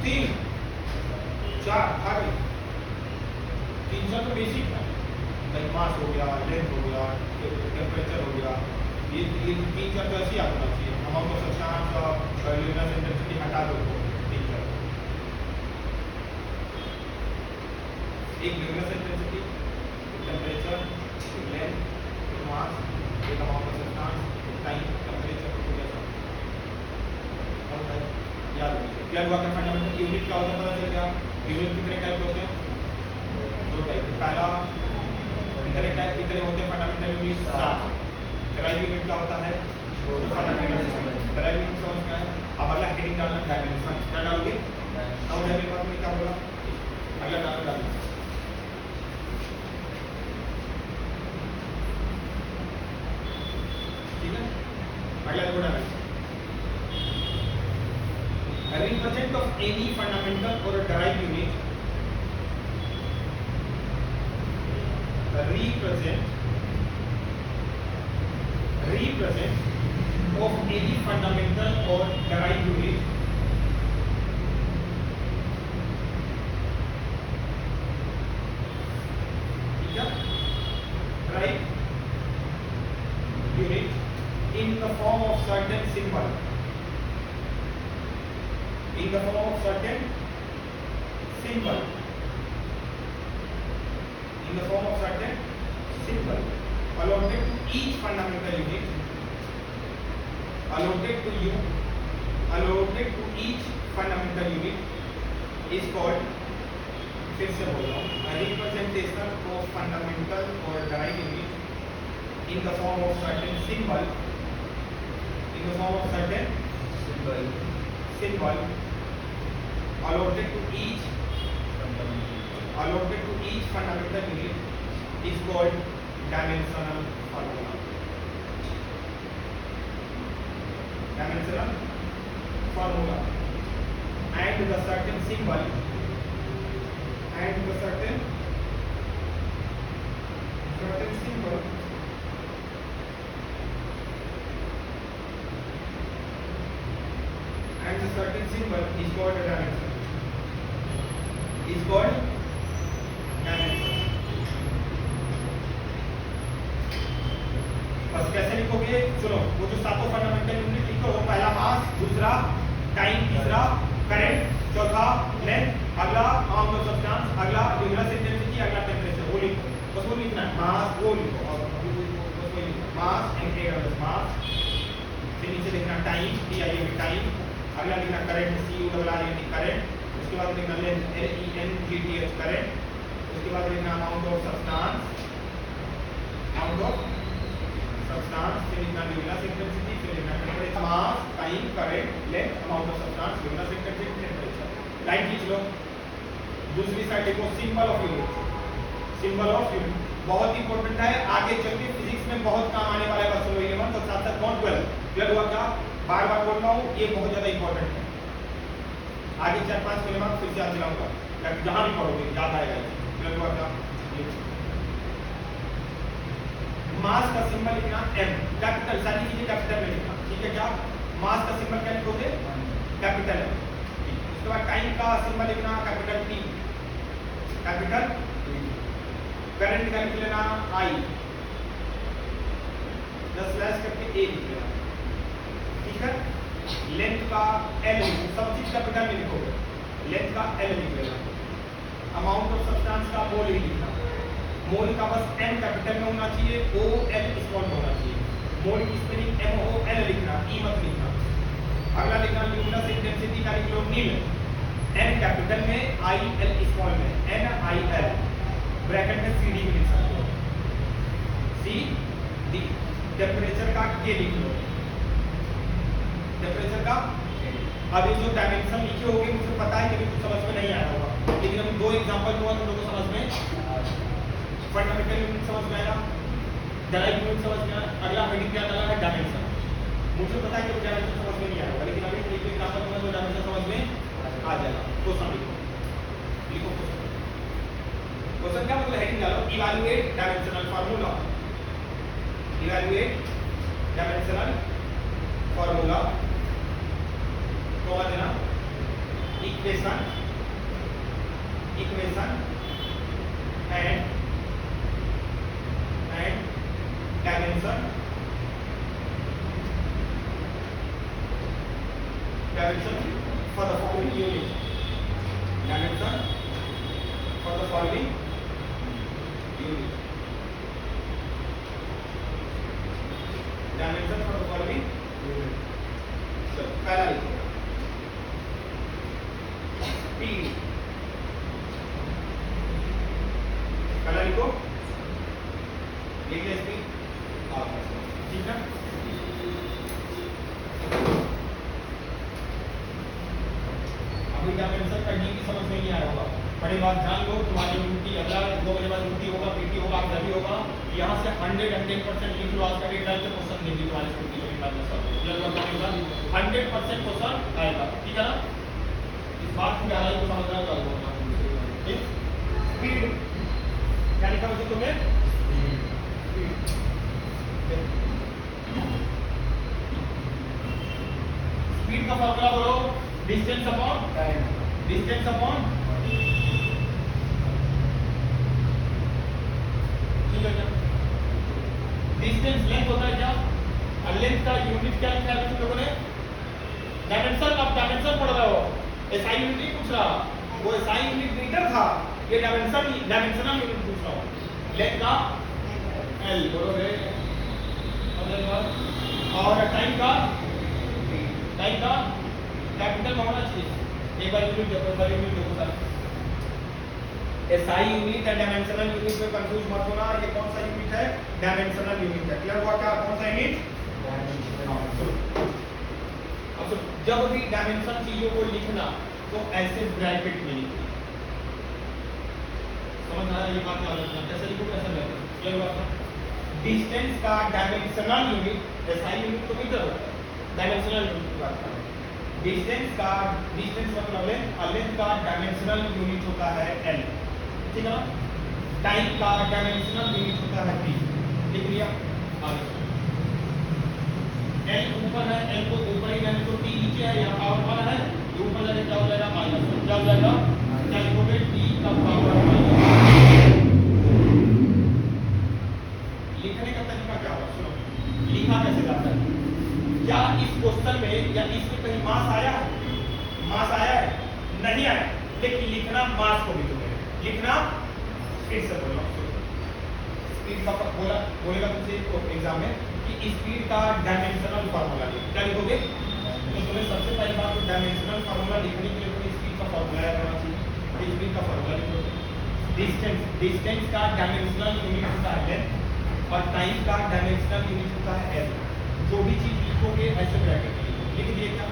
तीन चार आ गई। 300 तो बेसिक है, मास हो गया, लेंथ हो गया, टेम्परेचर हो गया, ये 3-4 तो ऐसे ही होना चाहिए। अमाउंट ऑफ सब्सटेंस और ल्यूमिनस इंटेंसिटी हटा दो, 3-4 एक ल्यूमिनस इंटेंसिटी, टेम्परेचर, लेंथ, मास, एक amount of substance, time, temperature हो गया सब। याद रखिए प्लग हुआ का फंडामेंटल यूनिट क्या होता है पता चल गया। यूनिट कितने टाइप होते हैं? 2 टाइप। पहला कितने टाइप कितने होते हैं फंडामेंटल यूनिट? 7। ड्राइव यूनिट क्या होता है? फंडामेंटल ड्राइव यूनिट समझ में आया। अब अगला हेडिंग डालना डायमेंशन क्या डालोगे? अब डायमेंशन बाद में क्या बोला? अगला डालना ठीक है। अगला देखो dimension represent of any fundamental or a derived unit represent of any fundamental or derived unit right unit in the form of certain symbol, in the form of certain symbol, in the form of certain symbol allotted to each fundamental unit, allotted to you, allotted to each fundamental unit is called, फिर से बोल रहा हूँ, representation of fundamental or derived unit in the form of certain symbol, in the form of certain symbol allotted to each fundamental unit is called dimensional formula. Dimensional formula. And the certain symbol and the certain symbol and the certain symbol is called a dimension, is called dimension. बस कैसे लिखोगे, सुनो, वो जो सातों fundamental unit लिखो, वो पहला मास, दूसरा टाइम, तीसरा करंट, चौथा लेंथ, अगला अमाउंट ऑफ सब्सटेंस, अगला ल्यूमिनस इंटेंसिटी, अगला टेंपरेचर, वो लिखो, बस वो लिखना है, मास वो लिखो, और अभी वो लिखो, बस वो लिखो, मास इंटीग्रल मास, फिर नीचे लिखना time, T I M time, अगला लिखना current, C U double R N current, उसके बाद लिखना length, L E N G T H current, उसके बाद लिखना amount of substance, amount of substance, फिर लिखना ल्यूमिनस इंटेंसिटी, फिर लिखना temperature, mass, time, current, length, amount of substance, luminous intensity, temperature. Line खींच लो। दूसरी साइड देखो, symbol of unit, symbol of unit बहुत इंपॉर्टेंट है, आगे चल के फिजिक्स में बहुत काम आने वाला है। बस 11 और साथ साथ 12 क्लियर हुआ क्या? बार बार बोल रहा हूँ, ये बहुत ज्यादा इंपॉर्टेंट है। आगे 4-5 मिनट फिर से याद दिलाऊंगा, जहां भी पढ़ोगे याद आएगा। क्लियर हुआ क्या? मास का सिंबल लिखना m, कैपिटल, सारी चीजें कैपिटल में लिखना, ठीक है क्या? मास का सिंबल क्या लिखोगे? कैपिटल है। उसके बाद टाइम का सिंबल लिखना कैपिटल T, कैपिटल करंट का लिख लेना I, स्लैश करके A लिख लेना, ठीक है? लेंथ का L, सब चीज कैपिटल में लिखोगे, लेंथ का L लिख लेना। अमाउंट ऑफ सब्सटेंस का मोल ही लिखना, मोल का बस M कैपिटल में होना चाहिए, O L स्मॉल में होना चाहिए। मोल की स्पेलिंग MOL लिखना, E मत लिखना। अगला लिखना ल्यूमिनस इंटेंसिटी का लिख लो नील, N कैपिटल में, I L स्मॉल में, NIL, ब्रैकेट में CD भी लिख सकते हो, CD। टेम्परेचर का K लिख लो, टेम्परेचर का। अब ये जो डायमेंशन लिखे होंगे मुझे पता है कि कुछ समझ में नहीं आया होगा, लेकिन अभी 2 एग्जांपल दूंगा तुम लोगों को समझ में। फंडामेंटल यूनिट समझ में आया, डायरेक्ट यूनिट समझ में आया, अगला हेडिंग क्या डाला है? डायमेंशन। मुझे पता है कि डायमेंशन समझ में नहीं आएगा, लेकिन अभी एक एग्जांपल दूंगा तो डायमेंशन समझ में आ जाएगा। क्वेश्चन लिखो, लिखो क्वेश्चन क्या मतलब, हेडिंग डालो, evaluate dimensional formula, evaluate dimensional formula, तो देना equation, equation and dimension, dimension for the following unit, dimension for the following unit, dimension for the following unit। So पहला लिखो speed, पहला लिखो लिख ले स्पीड, ठीक है? अभी डायमेंशन करने की समझ में नहीं आया होगा, बड़ी बात जान लो, तुम्हारी ड्यूटी अगला 2 बजे बाद ड्यूटी होगा, पीटी होगा, सभी होगा, यहाँ से 110% लिख लो। आज का डेट डाल के क्वेश्चन देंगे तुम्हारे स्कूटी के बाद में, सब लगभग 100% क्वेश्चन आएगा, ठीक है ना? इस बात की गहराई को समझना चाहिए। स्पीड क्या लिखा मुझे तुम्हें? स्पीड का फॉर्मूला बोलो, distance upon time. Distance upon, ठीक है क्या? डिस्टेंस लेंथ होता है क्या, और लेंथ का यूनिट क्या लिखा है तुम लोगों ने? डायमेंशन। आप डायमेंशन पढ़ रहे हो, एसआई यूनिट नहीं पूछ रहा, वो एसआई यूनिट मीटर था, ये डायमेंशनल यूनिट पूछ रहा हूँ। लेंथ का एल बोलोगे, और टाइम का कैपिटल में होना चाहिए। एक बार यूनिट देखो, एक बार यूनिट देखो sir, SI unit and dimensional unit में कंफ्यूज मत होना। ये कौन सा यूनिट है? डायमेंशनल यूनिट है। क्लियर हुआ क्या? कौन सा यूनिट? अब जब भी डायमेंशन चीजों को लिखना तो ऐसे ब्रैकेट में लिखिए। समझ आ रहा है ये बात? कैसे लिखो, कैसे लिखो? क्लियर हुआ? डिस्टेंस का डायमेंशनल यूनिट, एसआई यूनिट तो मीटर होता है, डायमेंशनल यूनिट की बात कर रहे हैं। डिस्टेंस मतलब लेंथ, और लेंथ का डायमेंशनल यूनिट होता है एल, ठीक है ना? टाइम का डायमेंशनल यूनिट होता है टी। लिख लिया? आगे एल ऊपर है, एल को ऊपर ही रहने तो टी नीचे है, यहाँ पावर वाला है, ये ऊपर जाके क्या हो जाएगा? माइनस। क्या हो जाएगा? क्या लिखोगे? टी का पावर माइनस। लिखने का तरीका क्या होगा? सुनो, लिखा कैसे जाता है? क्या इस क्वेश्चन में या इसमें कहीं मास आया है? मास आया है? नहीं आया, लेकिन लिखना मास को भी तुम्हें लिखना। फिर से बोलो, स्पीड का बोलेगा तुमसे एग्जाम में कि स्पीड का डायमेंशनल फार्मूला लिखो। क्या लिखोगे? तो तुम्हें सबसे पहली बात तो डायमेंशनल फार्मूला लिखने के लिए तुम्हें स्पीड का फार्मूला याद होना चाहिए। स्पीड का फार्मूला लिखोगे। डिस्टेंस का डायमेंशनल यूनिट होता है लेंथ, और टाइम का डायमेंशनल यूनिट होता है एल। जो भी चीज लिखोगे ऐसे ब्रैकेट में लिख दिए क्या?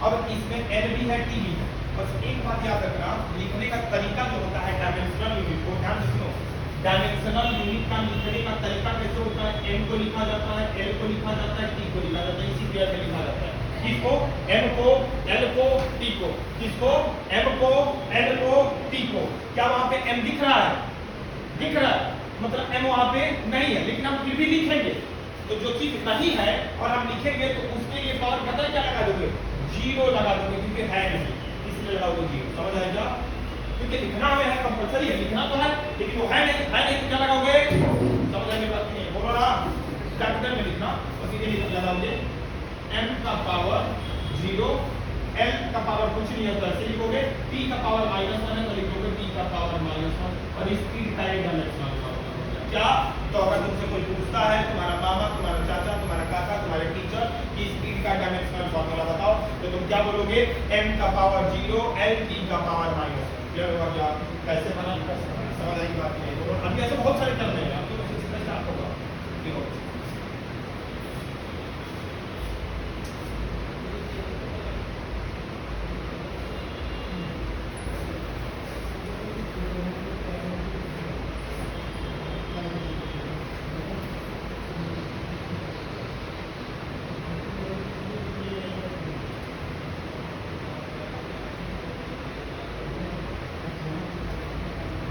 अब इसमें एल भी है, टी भी है। बस एक बात याद रखना, लिखने का तरीका जो होता है डायमेंशनल यूनिट को, ध्यान से सुनो, डायमेंशनल यूनिट का लिखने का तरीका कैसे होता है? एम को लिखा जाता है, एल को लिखा जाता है, टी को लिखा जाता है, इसी तरह से लिखा जाता है। किसको? एम को, एल को, टी को। किसको? एम को, एल को, टी को। क्या वहां पे एम दिख रहा है? दिख रहा है, मतलब एम वहां पे नहीं है, लेकिन हम फिर भी लिखेंगे। तो जो चीज नहीं है और हम लिखेंगे तो उसके लिए पावर पता है क्या लगा दोगे? जीरो लगा दोगे, क्योंकि है नहीं, इसलिए लगाओगे जीरो। समझ आएगा? क्योंकि लिखना हमें है, कंपल्सरी है, लिखना तो है, लेकिन वो है नहीं तो क्या लगाओगे? समझ आएगी बात? नहीं बोलो ना, कैपिटल में लिखना, और सीधे लगाओगे m का पावर 0, l का पावर कुछ नहीं होता, ऐसे लिखोगे। t का पावर -1 है तो लिखोगे t का पावर -1, और स्पीड का एक डायमेंशनल क्या? तो अगर तुमसे कोई पूछता है, तुम्हारा मामा, तुम्हारा चाचा, तुम्हारा काका, तुम्हारे टीचर, कि स्पीड का डायमेंशनल फार्मूला बताओ, तो तुम क्या बोलोगे? m का पावर 0, l t का पावर -1। क्लियर हुआ क्या? कैसे बना? समझ आई बात? नहीं अभी ऐसे बहुत सारे टर्म हैं, आपको बस इससे स्टार्ट होगा। देखो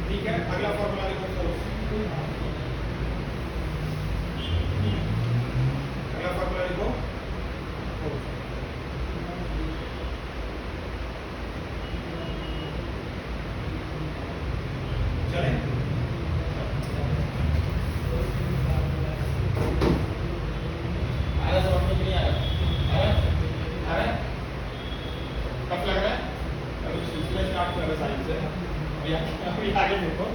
ठीक है, अगला फॉर्मूला लिखो फोर्स। अगला फॉर्मूला लिखो फोर्स। चले आया समझ में नहीं आया? आया कब लग रहा है? अभी सिलसिला स्टार्ट कर रहा है साइंस से, अभी आगे देखो,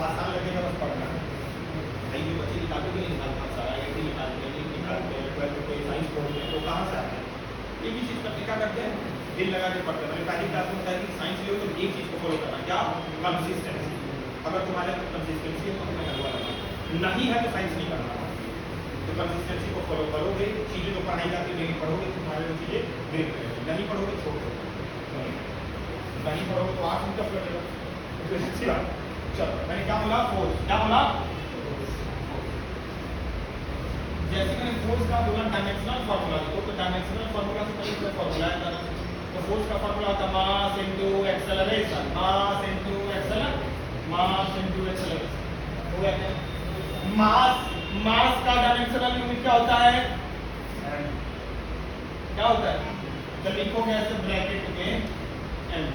आसान लगेगा बस पढ़ना। भाई ये बच्चे निकालते भी नहीं निकालता, सारा आईआईटी निकालते हैं, निकालते हैं, ट्वेल्थ कोई साइंस पढ़ते हैं, तो कहाँ से आते हैं? एक ही चीज़ करते क्या करते हैं? दिल लगा के पढ़ते हैं। मैंने पहली क्लास में बताया कि साइंस लो तो एक चीज़ को फॉलो करना, क्या? कंसिस्टेंसी। अगर तुम्हारे कंसिस्टेंसी है तो तुम्हें लगवा लगा, नहीं है तो साइंस नहीं करना। तो कंसिस्टेंसी को फॉलो करोगे, चीज़ें जो पढ़ाई जाती नहीं पढ़ोगे, तुम्हारे वो चीज़ें ग्रिप करेंगे, नहीं पढ़ोगे छोड़ दो, नहीं पढ़ोगे तो आँख में टफ लगेगा। अच्छी बात। चलो मैंने क्या बोला? फोर्स। क्या बोला? जैसे मैंने फोर्स का बोला डायमेंशनल फार्मूला लिखो, तो डायमेंशनल फार्मूला से पहले क्या फार्मूला है? तो फोर्स का फार्मूला होता है मास इनटू एक्सेलरेशन, मास इनटू एक्सेलरेशन। हो गया क्या? मास का डायमेंशनल यूनिट क्या होता है? क्या होता है? जब लिखोगे ऐसे ब्रैकेट में एम,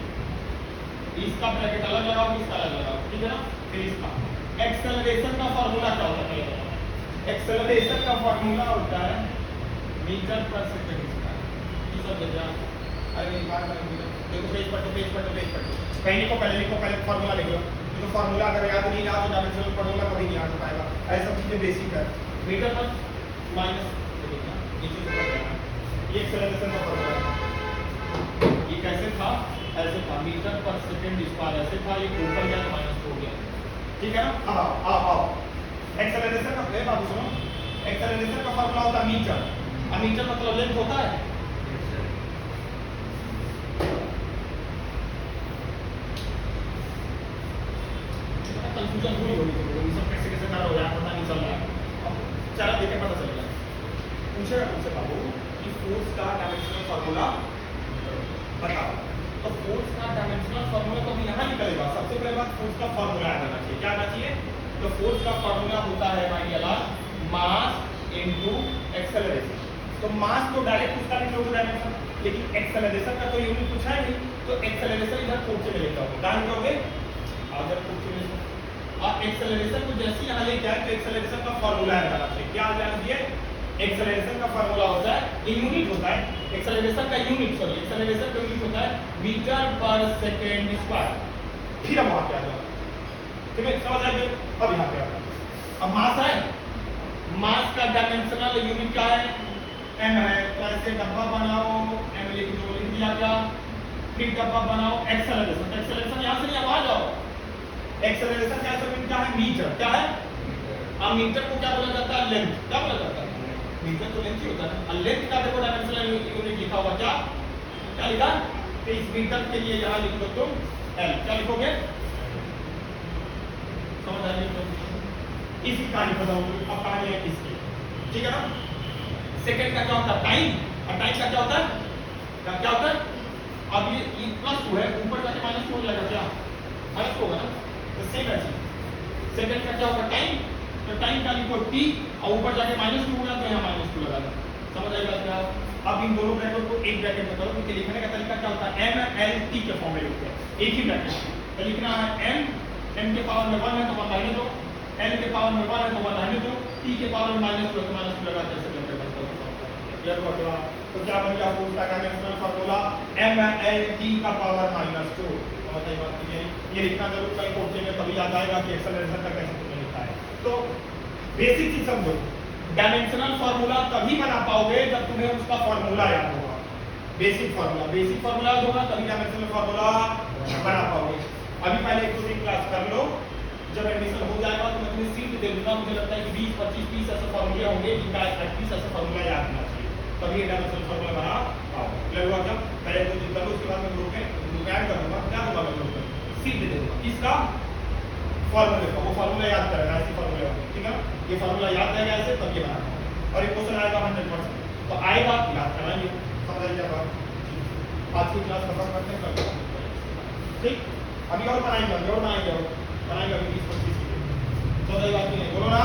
इसका ब्रैकेट अलग लगाओ, इसका अलग लगाओ, ठीक है ना? फिर इसका एक्सेलरेशन का फार्मूला क्या होता है? एक्सेलरेशन का फार्मूला होता है मीटर पर सेकंड स्क्वायर। ये सब बजा अरे मेरी बात देखो, पेज पर तो कहीं को पहले लिखो, पहले फार्मूला लिख लो। तो फार्मूला अगर याद नहीं रहा तो डायमेंशनल फार्मूला कभी नहीं याद हो पाएगा। ऐसा चीजें बेसिक है। मीटर पर माइनस ये एक्सेलरेशन का फार्मूला है। ये कैसे था? ऐसे था, मीटर पर सेकंड स्क्वायर ऐसे था, ये ऊपर गया तो माइनस हो गया, ठीक है ना? अब आओ एक्सेलरेशन का बात सुनो। एक्सेलरेशन का फार्मूला होता है मीटर। अब मीटर मतलब लेंथ होता है। कंफ्यूजन हुई होगी तो ये सब कैसे कैसे कर हो रहा है पता नहीं चल रहा है। अब चला देखे पता चलेगा। पूछेगा तुमसे बाबू कि फोर्स का डायमेंशनल फार्मूला बताओ। तो फोर्स का डायमेंशनल फार्मूला तो यहाँ निकलेगा। सबसे पहले बात फोर्स का फार्मूला याद आना चाहिए। क्या आना चाहिए? तो फोर्स का फार्मूला होता है my dear mass into acceleration. तो मास तो डायरेक्ट उसका लिख लो डायमेंशन, लेकिन एक्सेलरेशन का तो यूनिट पूछा है नहीं, तो एक्सेलरेशन इधर फोर्स से लेकर आओगे। क्या लिखोगे? अगर फोर्स से और एक्सेलरेशन को जैसे यहाँ लेके आए तो एक्सेलरेशन का फार्मूला है हमारा। क्या जान दिए? एक्सेलरेशन का फार्मूला होता है, यूनिट होता है एक्सेलरेशन का यूनिट, सॉरी एक्सेलरेशन का यूनिट होता है मीटर पर सेकंड स्क्वायर। फिर हम वहां पे आ जाओ, ठीक है? समझ आइए। अब यहाँ पे आ जाओ। अब मास है, मास का डायमेंशनल यूनिट क्या है? एम है। तो ऐसे डब्बा बनाओ, एम लिख दिया क्या? फिर डब्बा बनाओ एक्सेलरेशन। एक्सेलरेशन यहाँ से यहाँ आ जाओ। एक्सेलरेशन का यूनिट क्या है? मीटर। क्या है? अब मीटर को क्या बोला जाता है? लेंथ। क्या बोला जाता है? मीटर तो लेंथ ही होता है। और लेंथ का देखो डायमेंशनल यूनिट लिखा हुआ क्या? क्या लिखा? तो इस मीटर के लिए यहाँ लिख दो तुम एल। क्या लिखोगे? समझ आइए तो इसी कहानी बताऊंगी। अब कहानी है इसकी, ठीक है ना? सेकंड का क्या होता है? टाइम। और टाइम का क्या होता है? क्या होता है? अब ये प्लस 2 है, ऊपर जाके माइनस 2 हो जाएगा। क्या माइनस होगा ना? तो सेम है चीज। सेकंड का क्या होगा? टाइम। तो टाइम का लिखो टी और ऊपर जाके माइनस 2 होगा तो यहाँ माइनस 2 लगा दो। समझ आएगा क्या? अब इन दोनों ब्रैकेट को एक ब्रैकेट में करो, क्योंकि लिखने का तरीका क्या होता है? एम एल टी के फॉर्म में लिखते हैं एक ही ब्रैकेट। तो लिखना है एम के पावर में 1 है तो 1 रहने दो, एल के पावर में 1 है तो 1 रहने दो, टी के पावर में -2 तो -2 लगा के ऐसे ब्रैकेट बनता है। तो क्या बन गया? फोर्स का dimensional formula M L T का पावर -2। समझ आई बात? ये लिखना जरूर कहीं कोर्स में कभी याद आएगा कि एक्सेलरेशन का कैसे तुमने लिखा है। तो बेसिक चीज समझो, डायमेंशनल फार्मूला तभी बना पाओगे जब तुम्हें उसका फार्मूला याद होगा। बेसिक फार्मूला याद होगा तभी डायमेंशनल फार्मूला बना पाओगे। अभी पहले 1-2 क्लास कर लो, जब एडमिशन हो जाएगा तो मैं तुम्हें सीट दे दूंगा। मुझे लगता है कि 20-25-30 ऐसे फार्मूले होंगे जिनका 38 ऐसे फार्मूला याद होना चाहिए, तभी डायमेंशनल फार्मूला बना पाओगे। क्लियर हुआ? क्या पहले 2 दिन कर लो, उसके बाद मैं ग्रुप में ऐड कर दूंगा। क्या दूंगा मैं ग्रुप में? सीट दे दूंगा इसका फार्मूले का। वो फार्मूला याद करेगा, ऐसे फार्मूले होंगे, ठीक है? ये फार्मूला याद रहेगा ऐसे, तब ये बनाना। और ये क्वेश्चन आएगा 100%, तो आएगा याद कराएंगे। समझ आई क्या बात? आज की क्लास खत्म करते हैं, कल ठीक? अभी और बनाएंगे अभी 20-25 की। समझ आई बात नहीं? बोलो ना।